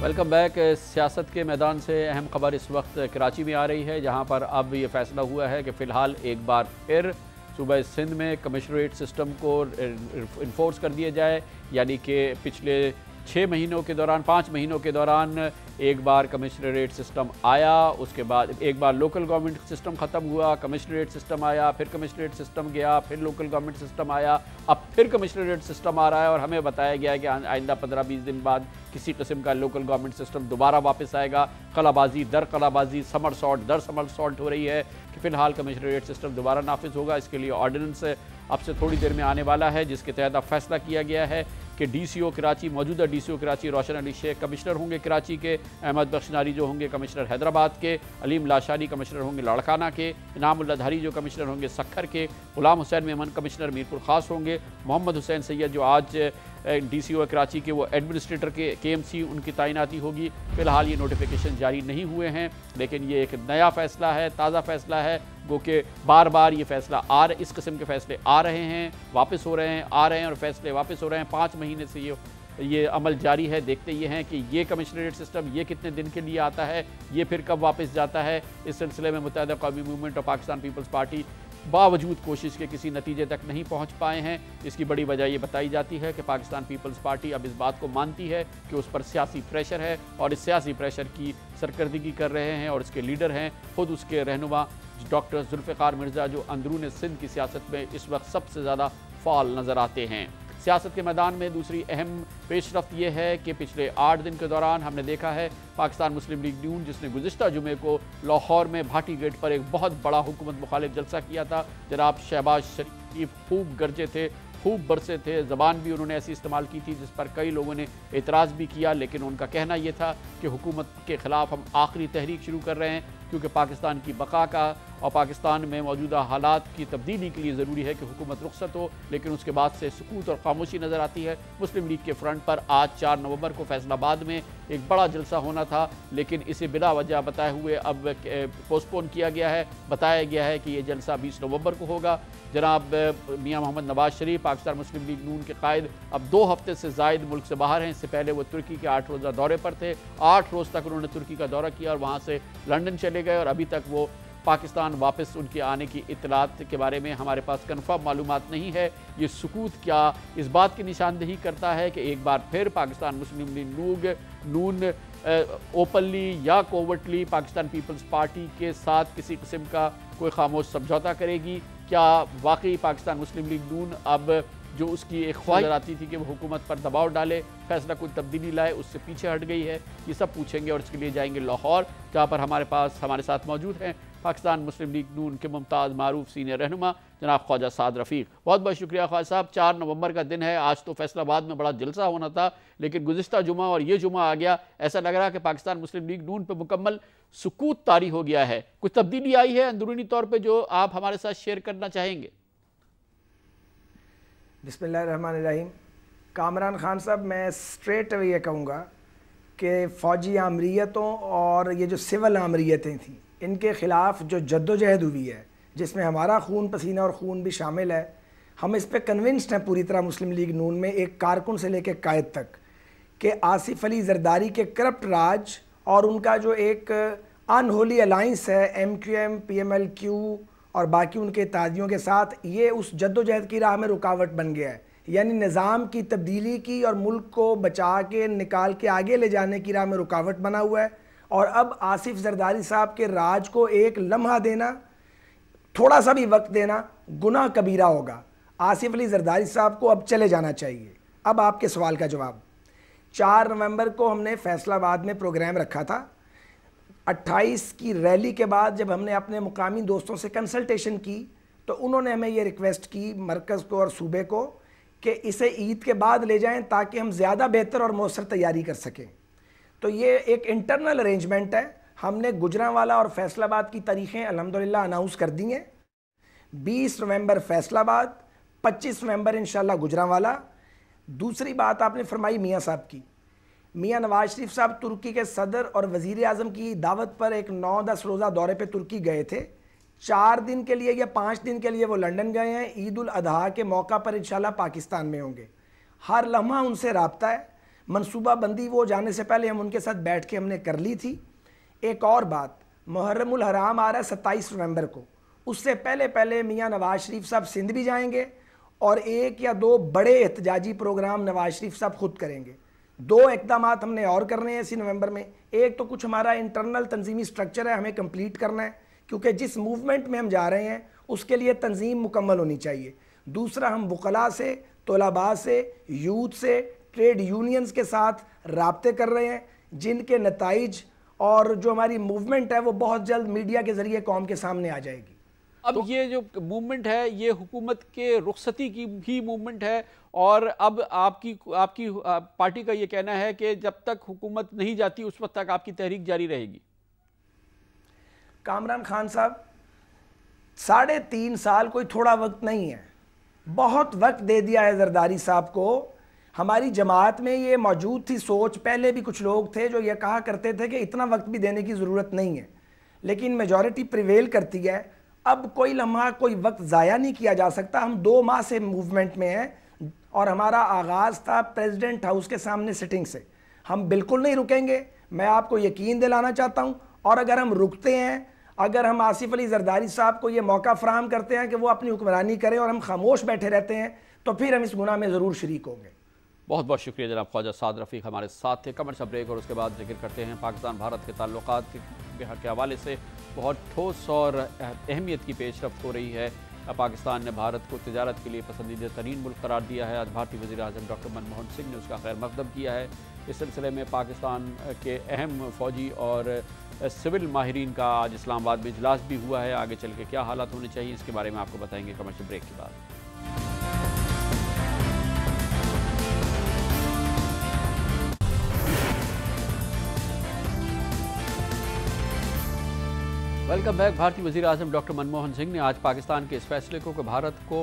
Welcome back. سیاست کے میدان سے اہم خبر اس وقت کراچی میں آ رہی ہے، جہاں پر اب یہ فیصلہ ہوا ہے کہ فی الحال ایک بار پھر صوبہ سندھ میں کمشنریٹ سسٹم کو انفورس کر دیا جائے، یعنی کہ پچھلے 5 مہینوں کے دوران ایک بار کمشنریٹ سسٹم آیا، اس کے بعد ایک بار لوکل گورنمنٹ سسٹم ختم ہوا، کمشنریٹ سسٹم آیا، پھر کمشنریٹ سسٹم گیا، پھر لوکل گورنمنٹ سسٹم آیا، اب پھر کمشنریٹ سسٹم آ رہا ہے، اور ہمیں بتایا گیا ہے کہ آئندہ 15-20 دن بعد کسی قسم کا لوکل گورنمنٹ سسٹم دوبارہ واپس آئے گا۔ قلعہ بازی در قلعہ بازی، سمرسالٹ در سمرسالٹ ہو رہی ہے کہ فی الحال کمشنریٹ سسٹم دوبارہ نافذ ہوگا۔ اس کے لیے آرڈیننس اب سے تھوڑی دیر میں آنے والا ہے، جس کے تحت اب فیصلہ کیا گیا ہے کہ ڈی سی او کراچی، موجودہ ڈی سی او کراچی روشن علی شیخ کمشنر ہوں گے کراچی کے، احمد بخشناری جو ہوں گے کمشنر حیدرآباد کے، علیم لاشانی کمشنر ہوں گے لاڑکانہ کے، انعام اللہ دھاری جو کمشنر ہوں گے سکھر کے، غلام حسین میمن کمشنر میرپور خاص ہوں گے، محمد حسین سید جو آج ڈی سی او کراچی کے وہ ایڈمنسٹریٹر کے KMC ان کی تعیناتی ہوگی۔ فی الحال یہ نوٹیفیکیشن جاری نہیں ہوئے ہیں، لیکن یہ ایک نیا فیصلہ ہے، تازہ فیصلہ ہے، گو کہ بار بار یہ فیصلہ اس قسم کے فیصلے آ رہے ہیں، واپس ہو رہے ہیں، اور فیصلے واپس ہو رہے ہیں۔ 5 مہینے سے یہ عمل جاری ہے۔ دیکھتے یہ ہیں کہ یہ کمشنریٹ سسٹم یہ کتنے دن کے لیے آتا ہے، یہ پھر کب واپس جاتا ہے۔ اس سلسلے میں متحدہ قومی موومنٹ اور پاکستان پیپلز پارٹی باوجود کوشش کے کسی نتیجے تک نہیں پہنچ پائے ہیں۔ اس کی بڑی وجہ یہ بتائی جاتی ہے کہ پاکستان پیپلز پارٹی اب اس بات کو مانتی ہے کہ اس پر سیاسی پریشر ہے، اور اس سیاسی پریشر کی سرکردگی کر رہے ہیں، اور اس کے لیڈر ہیں خود اس کے رہنما ڈاکٹر ذوالفقار مرزا، جو اندرون سندھ کی سیاست میں اس وقت سب سے زیادہ فعال نظر آتے ہیں۔ سیاست کے میدان میں دوسری اہم پیش رفت یہ ہے کہ پچھلے 8 دن کے دوران ہم نے دیکھا ہے پاکستان مسلم لیگ نون، جس نے گزشتہ جمعے کو لاہور میں بھاٹی گیٹ پر ایک بہت بڑا حکومت مخالف جلسہ کیا تھا۔ جناب شہباز شریف خوب گرجے تھے، خوب برسے تھے، زبان بھی انہوں نے ایسی استعمال کی تھی جس پر کئی لوگوں نے اعتراض بھی کیا، لیکن ان کا کہنا یہ تھا کہ حکومت کے خلاف ہم آخری تحریک شروع کر رہے ہیں، کیونکہ پاکستان کی بقا کا اور پاکستان میں موجودہ حالات کی تبدیلی کے لیے ضروری ہے کہ حکومت رخصت ہو، لیکن اس کے بعد سے سکوت اور خاموشی نظر آتی ہے۔ مسلم لیگ کے فرنٹ پر آج 4 نومبر کو فیصل آباد میں ایک بڑا جلسہ ہونا تھا، لیکن اسے بلا وجہ بتائے ہوئے اب پوسٹ پون کیا گیا ہے۔ بتایا گیا ہے کہ یہ جلسہ 20 نومبر کو ہوگا۔ جناب میاں محمد نواز شریف پاکستان مسلم لیگ نون کے قائد اب 2 ہفتے سے زائد ملک سے باہر ہیں۔ اس سے پہلے وہ ترکی کے 8 روزہ دورے پر تھے۔ 8 روز تک انہوں نے ترکی کا دورہ کیا اور وہاں سے لندن چلے گئے، اور ابھی تک وہ پاکستان واپس ان کے آنے کی اطلاعات کے بارے میں ہمارے پاس کنفرم معلومات نہیں ہے۔ یہ سکوت کیا اس بات کی نشاندہی کرتا ہے کہ ایک بار پھر پاکستان مسلم لیگ نون اوپنلی یا کوورٹلی پاکستان پیپلز پارٹی کے ساتھ کسی قسم کا کوئی خاموش سمجھوتا کرے گی؟ کیا واقعی پاکستان مسلم لیگ نون اب جو اس کی ایک خواہش آتی تھی کہ وہ حکومت پر دباؤ ڈالے، فیصلہ کوئی تبدیلی لائے، اس سے پیچھے ہٹ گئی ہے؟ یہ سب پوچھیں گے، اور اس کے لیے جائیں گے لاہور، جہاں پر ہمارے ساتھ موجود ہیں پاکستان مسلم لیگ نون کے ممتاز معروف سینئر رہنما جناب خواجہ سعد رفیق۔ بہت بہت شکریہ خواجہ صاحب۔ 4 نومبر کا دن ہے، آج تو فیصل آباد میں بڑا جلسہ ہونا تھا، لیکن گزشتہ جمعہ اور یہ جمعہ آ گیا، ایسا لگ رہا کہ پاکستان مسلم لیگ نون پہ مکمل سکوت طاری ہو گیا ہے۔ کچھ تبدیلی آئی ہے اندرونی طور پہ جو آپ ہمارے ساتھ شیئر کرنا چاہیں گے؟ بسم اللہ الرحمن الرحیم۔ کامران خان صاحب، میں سٹریٹ اوے یہ کہوں گا کہ فوجی آمریتوں اور یہ جو سول آمریتیں تھیں، ان کے خلاف جو جدوجہد ہوئی ہے، جس میں ہمارا خون پسینہ اور خون بھی شامل ہے، ہم اس پہ کنونسڈ ہیں پوری طرح مسلم لیگ نون میں، ایک کارکن سے لے کے قائد تک، کہ آصف علی زرداری کے کرپٹ راج اور ان کا جو ایک انہولی الائنس ہے MQM PMLQ اور باقی ان کے اتحادیوں کے ساتھ، یہ اس جدوجہد کی راہ میں رکاوٹ بن گیا ہے۔ یعنی نظام کی تبدیلی کی اور ملک کو بچا کے نکال کے آگے لے جانے کی راہ میں رکاوٹ بنا ہوا ہے، اور اب آصف زرداری صاحب کے راج کو ایک لمحہ دینا، تھوڑا سا بھی وقت دینا گناہ کبیرہ ہوگا۔ آصف علی زرداری صاحب کو اب چلے جانا چاہیے۔ اب آپ کے سوال کا جواب، 4 نومبر کو ہم نے فیصل آباد میں پروگرام رکھا تھا۔ 28 کی ریلی کے بعد جب ہم نے اپنے مقامی دوستوں سے کنسلٹیشن کی تو انہوں نے ہمیں یہ ریکویسٹ کی مرکز کو اور صوبے کو کہ اسے عید کے بعد لے جائیں تاکہ ہم زیادہ بہتر اور مؤثر تیاری کر سکیں۔ تو یہ ایک انٹرنل ارینجمنٹ ہے۔ ہم نے گجرانوالہ اور فیصل آباد کی تاریخیں الحمدللہ اناؤنس کر دی ہیں۔ 20 نومبر فیصل آباد، 25 نومبر انشاءاللہ گجرانوالہ۔ دوسری بات آپ نے فرمائی میاں صاحب کی، میاں نواز شریف صاحب ترکی کے صدر اور وزیر اعظم کی دعوت پر ایک 9-10 روزہ دورے پہ ترکی گئے تھے۔ 4 دن کے لیے یا 5 دن کے لیے وہ لندن گئے ہیں۔ عید الاضحیٰ کے موقع پر انشاءاللہ پاکستان میں ہوں گے۔ ہر لمحہ ان سے رابطہ ہے۔ منصوبہ بندی وہ جانے سے پہلے ہم ان کے ساتھ بیٹھ کے ہم نے کر لی تھی۔ ایک اور بات، محرم الحرام آ رہا ہے 27 نومبر کو، اس سے پہلے میاں نواز شریف صاحب سندھ بھی جائیں گے اور 1 یا 2 بڑے احتجاجی پروگرام نواز شریف صاحب خود کریں گے۔ 2 اقدامات ہم نے اور کرنے ہیں اسی نومبر میں۔ ایک تو کچھ ہمارا انٹرنل تنظیمی سٹرکچر ہے، ہمیں کمپلیٹ کرنا ہے، کیونکہ جس موومنٹ میں ہم جا رہے ہیں اس کے لیے تنظیم مکمل ہونی چاہیے۔ دوسرا، ہم وکلاء سے، طلباء سے، یوتھ سے، ٹریڈ یونینز کے ساتھ رابطے کر رہے ہیں، جن کے نتائج اور جو ہماری موومنٹ ہے وہ بہت جلد میڈیا کے ذریعے قوم کے سامنے آ جائے گی۔ اب یہ جو موومنٹ ہے یہ حکومت کے رخصتی کی بھی موومنٹ ہے، اور اب آپ کی پارٹی کا یہ کہنا ہے کہ جب تک حکومت نہیں جاتی اس وقت تک آپ کی تحریک جاری رہے گی۔ کامران خان صاحب، 3.5 سال کوئی تھوڑا وقت نہیں ہے، بہت وقت دے دیا ہے زرداری صاحب کو۔ ہماری جماعت میں یہ موجود تھی سوچ، پہلے بھی کچھ لوگ تھے جو یہ کہا کرتے تھے کہ اتنا وقت بھی دینے کی ضرورت نہیں ہے، لیکن میجورٹی پریویل کرتی ہے۔ اب کوئی لمحہ کوئی وقت ضائع نہیں کیا جا سکتا۔ ہم 2 ماہ سے موومنٹ میں ہیں اور ہمارا آغاز تھا پریزیڈنٹ ہاؤس کے سامنے سٹنگ سے۔ ہم بالکل نہیں رکیں گے، میں آپ کو یقین دلانا چاہتا ہوں، اور اگر ہم رکتے ہیں، اگر ہم آصف علی زرداری صاحب کو یہ موقع فراہم کرتے ہیں کہ وہ اپنی حکمرانی کریں اور ہم خاموش بیٹھے رہتے ہیں، تو پھر ہم اس گناہ میں ضرور شریک ہوں گے۔ بہت بہت شکریہ جناب خواجہ سعد رفیق ہمارے ساتھ تھے۔ کمرشل بریک اور اس کے بعد ذکر کرتے ہیں پاکستان بھارت کے تعلقات کے حوالے سے بہت ٹھوس اور اہمیت کی پیش رفت ہو رہی ہے۔ پاکستان نے بھارت کو تجارت کے لیے پسندیدہ ترین ملک قرار دیا ہے۔ آج بھارتی وزیر اعظم ڈاکٹر منموہن سنگھ نے اس کا خیر مقدم کیا ہے۔ اس سلسلے میں پاکستان کے اہم فوجی اور سول ماہرین کا آج اسلام آباد میں اجلاس بھی ہوا ہے۔ آگے چل کے کیا حالات ہونے چاہیے اس کے بارے میں آپ کو بتائیں گے کمرشل بریک کے بعد۔ Welcome back. بھارتی وزیر اعظم ڈاکٹر منموہن سنگھ نے آج پاکستان کے اس فیصلے کو کہ بھارت کو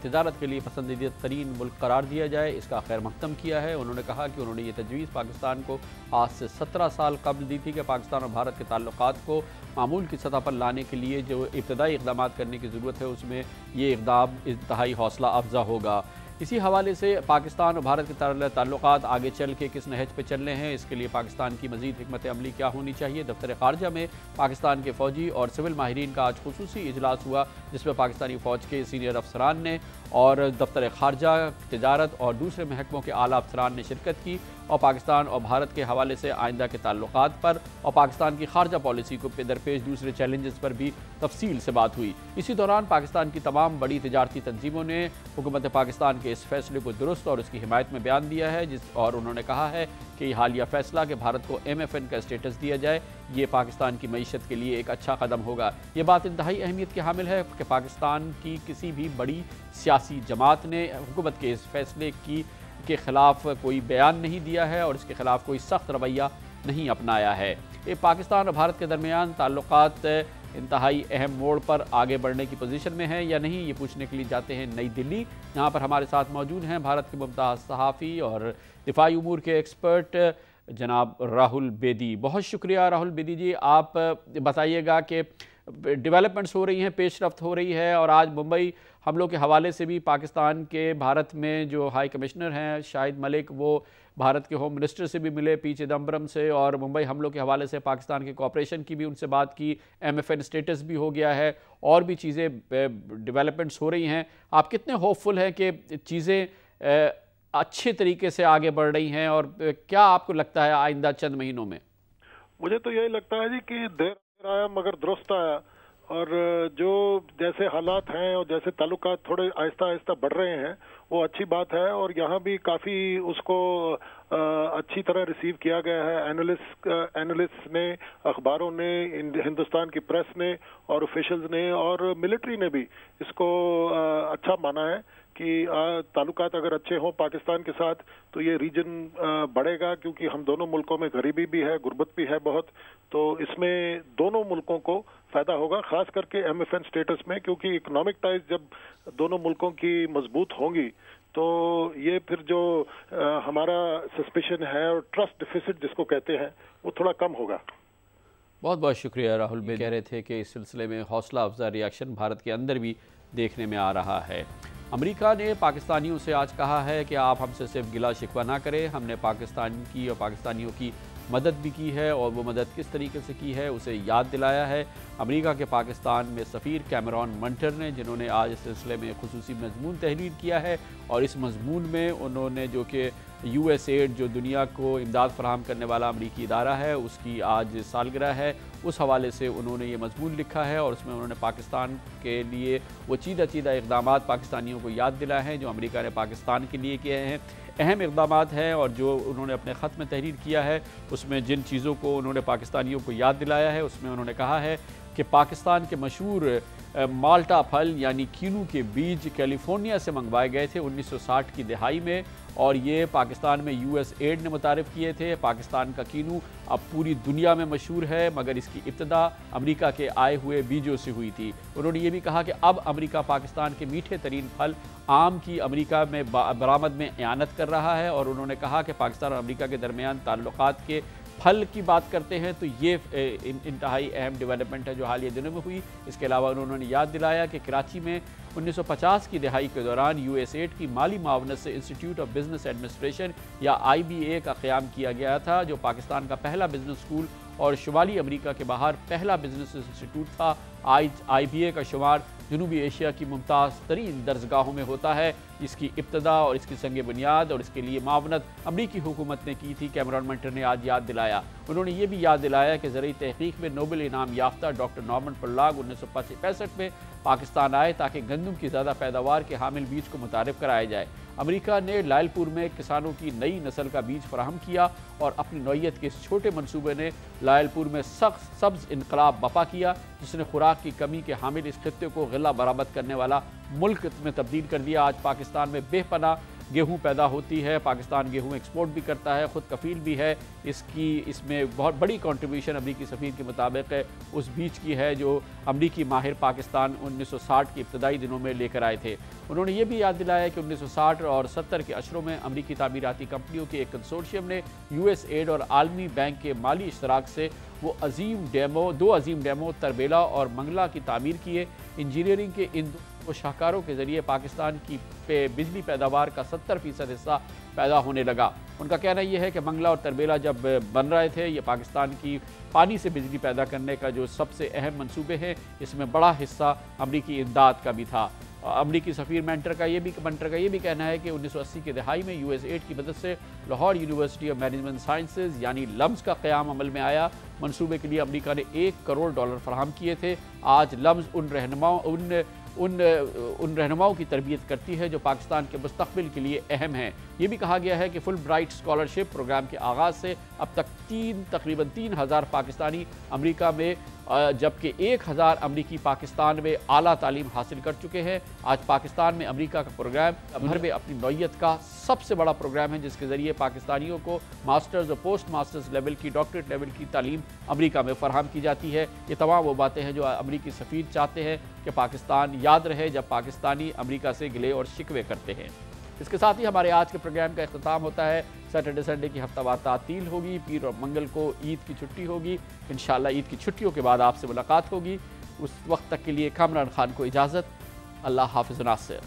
تجارت کے لیے پسندیدہ ترین ملک قرار دیا جائے اس کا خیر مقدم کیا ہے۔ انہوں نے کہا کہ انہوں نے یہ تجویز پاکستان کو آج سے 17 سال قبل دی تھی کہ پاکستان اور بھارت کے تعلقات کو معمول کی سطح پر لانے کے لیے جو ابتدائی اقدامات کرنے کی ضرورت ہے اس میں یہ اقدام انتہائی حوصلہ افزا ہوگا۔ اسی حوالے سے پاکستان اور بھارت کے تعلقات آگے چل کے کس نہج پہ چلنے ہیں، اس کے لیے پاکستان کی مزید حکمت عملی کیا ہونی چاہیے۔ دفتر خارجہ میں پاکستان کے فوجی اور سول ماہرین کا آج خصوصی اجلاس ہوا، جس میں پاکستانی فوج کے سینئر افسران نے اور دفتر خارجہ، تجارت اور دوسرے محکموں کے اعلیٰ افسران نے شرکت کی، اور پاکستان اور بھارت کے حوالے سے آئندہ کے تعلقات پر اور پاکستان کی خارجہ پالیسی کو درپیش دوسرے چیلنجز پر بھی تفصیل سے بات ہوئی۔ اسی دوران پاکستان کی تمام بڑی تجارتی تنظیموں نے حکومت پاکستان کے اس فیصلے کو درست اور اس کی حمایت میں بیان دیا ہے، اور انہوں نے کہا ہے کہ یہ حالیہ فیصلہ کہ بھارت کو MFN کا اسٹیٹس دیا جائے یہ پاکستان کی معیشت کے لیے ایک اچھا قدم ہوگا۔ یہ بات انتہائی اہمیت کی حامل ہے کہ پاکستان کی کسی بھی بڑی سیاسی جماعت نے حکومت کے اس فیصلے کے خلاف کوئی بیان نہیں دیا ہے اور اس کے خلاف کوئی سخت رویہ نہیں اپنایا ہے۔ یہ پاکستان اور بھارت کے درمیان تعلقات انتہائی اہم موڑ پر آگے بڑھنے کی پوزیشن میں ہیں یا نہیں، یہ پوچھنے کے لیے جاتے ہیں نئی دلی، جہاں پر ہمارے ساتھ موجود ہیں بھارت کے ممتاز صحافی اور دفاعی امور کے ایکسپرٹ جناب راہل بیدی۔ بہت شکریہ راہل بیدی جی، آپ بتائیے گا کہ ڈیولپمنٹس ہو رہی ہیں، پیش رفت ہو رہی ہے، اور آج ممبئی حملوں کے حوالے سے بھی پاکستان کے بھارت میں جو ہائی کمشنر ہیں شاہد ملک، وہ بھارت کے ہوم منسٹر سے بھی ملے پی چدمبرم سے، اور ممبئی حملوں کے حوالے سے پاکستان کے کوآپریشن کی بھی ان سے بات کی، MFN اسٹیٹس بھی ہو گیا ہے، اور بھی چیزیں ڈیولپمنٹس ہو رہی ہیں۔ آپ کتنے ہوپ فل ہیں کہ چیزیں اچھے طریقے سے آگے بڑھ رہی ہیں، اور کیا آپ کو لگتا ہے آئندہ چند مہینوں میں؟ مجھے تو یہی لگتا ہے جی کہ دیر آیا مگر درست آیا، اور جو جیسے حالات ہیں اور جیسے تعلقات تھوڑے آہستہ آہستہ بڑھ رہے ہیں وہ اچھی بات ہے، اور یہاں بھی کافی اس کو اچھی طرح ریسیو کیا گیا ہے۔ اینالسٹ نے، اخباروں نے، ہندوستان کی پریس نے اور آفیشلز نے اور ملٹری نے بھی اس کو اچھا مانا ہے کہ تعلقات اگر اچھے ہوں پاکستان کے ساتھ تو یہ ریجن بڑھے گا، کیونکہ ہم دونوں ملکوں میں غریبی بھی ہے، غربت بھی ہے بہت، تو اس میں دونوں ملکوں کو فائدہ ہوگا، خاص کر کے MFN اسٹیٹس میں، کیونکہ اکنامک ٹائز جب دونوں ملکوں کی مضبوط ہوں گی تو یہ پھر جو ہمارا سسپیشن ہے اور ٹرسٹ ڈیفیسٹ جس کو کہتے ہیں وہ تھوڑا کم ہوگا۔ بہت بہت شکریہ راہل بیدی، کہہ رہے تھے کہ اس سلسلے میں حوصلہ افزا ریاکشن بھارت کے اندر بھی دیکھنے میں آ رہا ہے۔ امریکہ نے پاکستانیوں سے آج کہا ہے کہ آپ ہم سے صرف گلا شکوہ نہ کریں، ہم نے پاکستان کی اور پاکستانیوں کی مدد بھی کی ہے، اور وہ مدد کس طریقے سے کی ہے اسے یاد دلایا ہے۔ امریکہ کے پاکستان میں سفیر کیمرون منٹر نے، جنہوں نے آج اس سلسلے میں خصوصی مضمون تحریر کیا ہے، اور اس مضمون میں انہوں نے جو کہ یو ایس ایڈ جو دنیا کو امداد فراہم کرنے والا امریکی ادارہ ہے اس کی آج سالگرہ ہے، اس حوالے سے انہوں نے یہ مضمون لکھا ہے، اور اس میں انہوں نے پاکستان کے لیے وہ چیدہ اقدامات پاکستانیوں کو یاد دلائے ہیں جو امریکہ نے پاکستان کے لیے کیے ہیں۔ اہم اقدامات ہیں، اور جو انہوں نے اپنے خط میں تحریر کیا ہے اس میں جن چیزوں کو انہوں نے پاکستانیوں کو یاد دلایا ہے اس میں انہوں نے کہا ہے کہ پاکستان کے مشہور مالٹا پھل یعنی کینو کے بیج کیلیفورنیا سے منگوائے گئے تھے 1960 کی دہائی میں، اور یہ پاکستان میں یو ایس ایڈ نے متعارف کیے تھے۔ پاکستان کا کینو اب پوری دنیا میں مشہور ہے، مگر اس کی ابتدا امریکہ کے آئے ہوئے بیجوں سے ہوئی تھی۔ انہوں نے یہ بھی کہا کہ اب امریکہ پاکستان کے میٹھے ترین پھل آم کی امریکہ میں برآمد میں اعانت کر رہا ہے، اور انہوں نے کہا کہ پاکستان اور امریکہ کے درمیان تعلقات کے پھل کی بات کرتے ہیں تو یہ انتہائی اہم ڈیولپمنٹ ہے جو حالیہ دنوں میں ہوئی۔ اس کے علاوہ انہوں نے یاد دلایا کہ کراچی میں 1950 کی دہائی کے دوران یو ایس ایڈ کی مالی معاونت سے انسٹیٹیوٹ آف بزنس ایڈمنسٹریشن یا IBA کا قیام کیا گیا تھا، جو پاکستان کا پہلا بزنس اسکول اور شمالی امریکہ کے باہر پہلا بزنس انسٹیٹیوٹ تھا۔ IBA کا شمار جنوبی ایشیا کی ممتاز ترین درسگاہوں میں ہوتا ہے۔ اس کی ابتدا اور اس کی سنگ بنیاد اور اس کے لیے معاونت امریکی حکومت نے کی تھی، کیمرون منٹر نے آج یاد دلایا۔ انہوں نے یہ بھی یاد دلایا کہ زرعی تحقیق میں نوبل انعام یافتہ ڈاکٹر نارمن پرلاگ 1965 میں پاکستان آئے تاکہ گندم کی زیادہ پیداوار کے حامل بیج کو متعارف کرایا جائے۔ امریکہ نے لائل پور میں کسانوں کی نئی نسل کا بیج فراہم کیا، اور اپنی نوعیت کے اس چھوٹے منصوبے نے لائل پور میں سخت سبز انقلاب برپا کیا، جس نے خوراک کی کمی کے حامل اس خطے کو غلہ برآمد کرنے والا ملک میں تبدیل کر دیا۔ آج پاکستان میں بے پناہ گیہوں پیدا ہوتی ہے، پاکستان گیہوں ایکسپورٹ بھی کرتا ہے، خود کفیل بھی ہے۔ اس میں بہت بڑی کنٹریبیوشن امریکی سفیر کے مطابق اس بیج کی ہے جو امریکی ماہر پاکستان 1960 کے ابتدائی دنوں میں لے کر آئے تھے۔ انہوں نے یہ بھی یاد دلایا کہ 1960 اور 70 کے عشروں میں امریکی تعمیراتی کمپنیوں کے ایک کنسورشیم نے یو ایس ایڈ اور عالمی بینک کے مالی اشتراک سے دو عظیم ڈیمو تربیلا اور منگلا کی تعمیر کیے۔ انجینئرنگ کے ان دو شاہکاروں کے ذریعے پاکستان کی بجلی پیداوار کا 70% حصہ پیدا ہونے لگا۔ ان کا کہنا یہ ہے کہ منگلا اور تربیلا جب بن رہے تھے یہ پاکستان کی پانی سے بجلی پیدا کرنے کا جو سب سے اہم منصوبے ہیں، اس میں بڑا حصہ امریکی امداد کا بھی تھا۔ امریکی سفیر منٹر کا یہ بھی کہنا ہے کہ 1980 کی دہائی میں یو ایس ایڈ کی مدد سے Lahore university of management sciences یعنی لمز کا قیام عمل میں آیا۔ منصوبے کے لیے امریکہ نے $1 کروڑ فراہم کیے تھے۔ آج لمز ان رہنماؤں کی تربیت کرتی ہے جو پاکستان کے مستقبل کے لیے اہم ہیں۔ یہ بھی کہا گیا ہے کہ فل برائٹ اسکالرشپ پروگرام کے آغاز سے اب تک تقریباً 3000 پاکستانی امریکہ میں جبکہ 1000 امریکی پاکستان میں اعلیٰ تعلیم حاصل کر چکے ہیں۔ آج پاکستان میں امریکہ کا پروگرام بھر میں اپنی نوعیت کا سب سے بڑا پروگرام ہے، جس کے ذریعے پاکستانیوں کو ماسٹرز اور پوسٹ ماسٹرز لیول کی ڈاکٹریٹ لیول کی تعلیم امریکہ میں فراہم کی جاتی ہے۔ یہ تمام وہ باتیں ہیں جو امریکی سفیر چاہتے ہیں کہ پاکستان یاد رہے جب پاکستانی امریکہ سے گلے اور شکوے کرتے ہیں۔ اس کے ساتھ ہی ہمارے آج کے پروگرام کا اختتام ہوتا ہے۔ سیٹرڈے سنڈے کی ہفتہ وار تعطیل ہوگی، پیر اور منگل کو عید کی چھٹی ہوگی۔ انشاءاللہ عید کی چھٹیوں کے بعد آپ سے ملاقات ہوگی۔ اس وقت تک کے لیے کامران خان کو اجازت۔ اللہ حافظ ناصر۔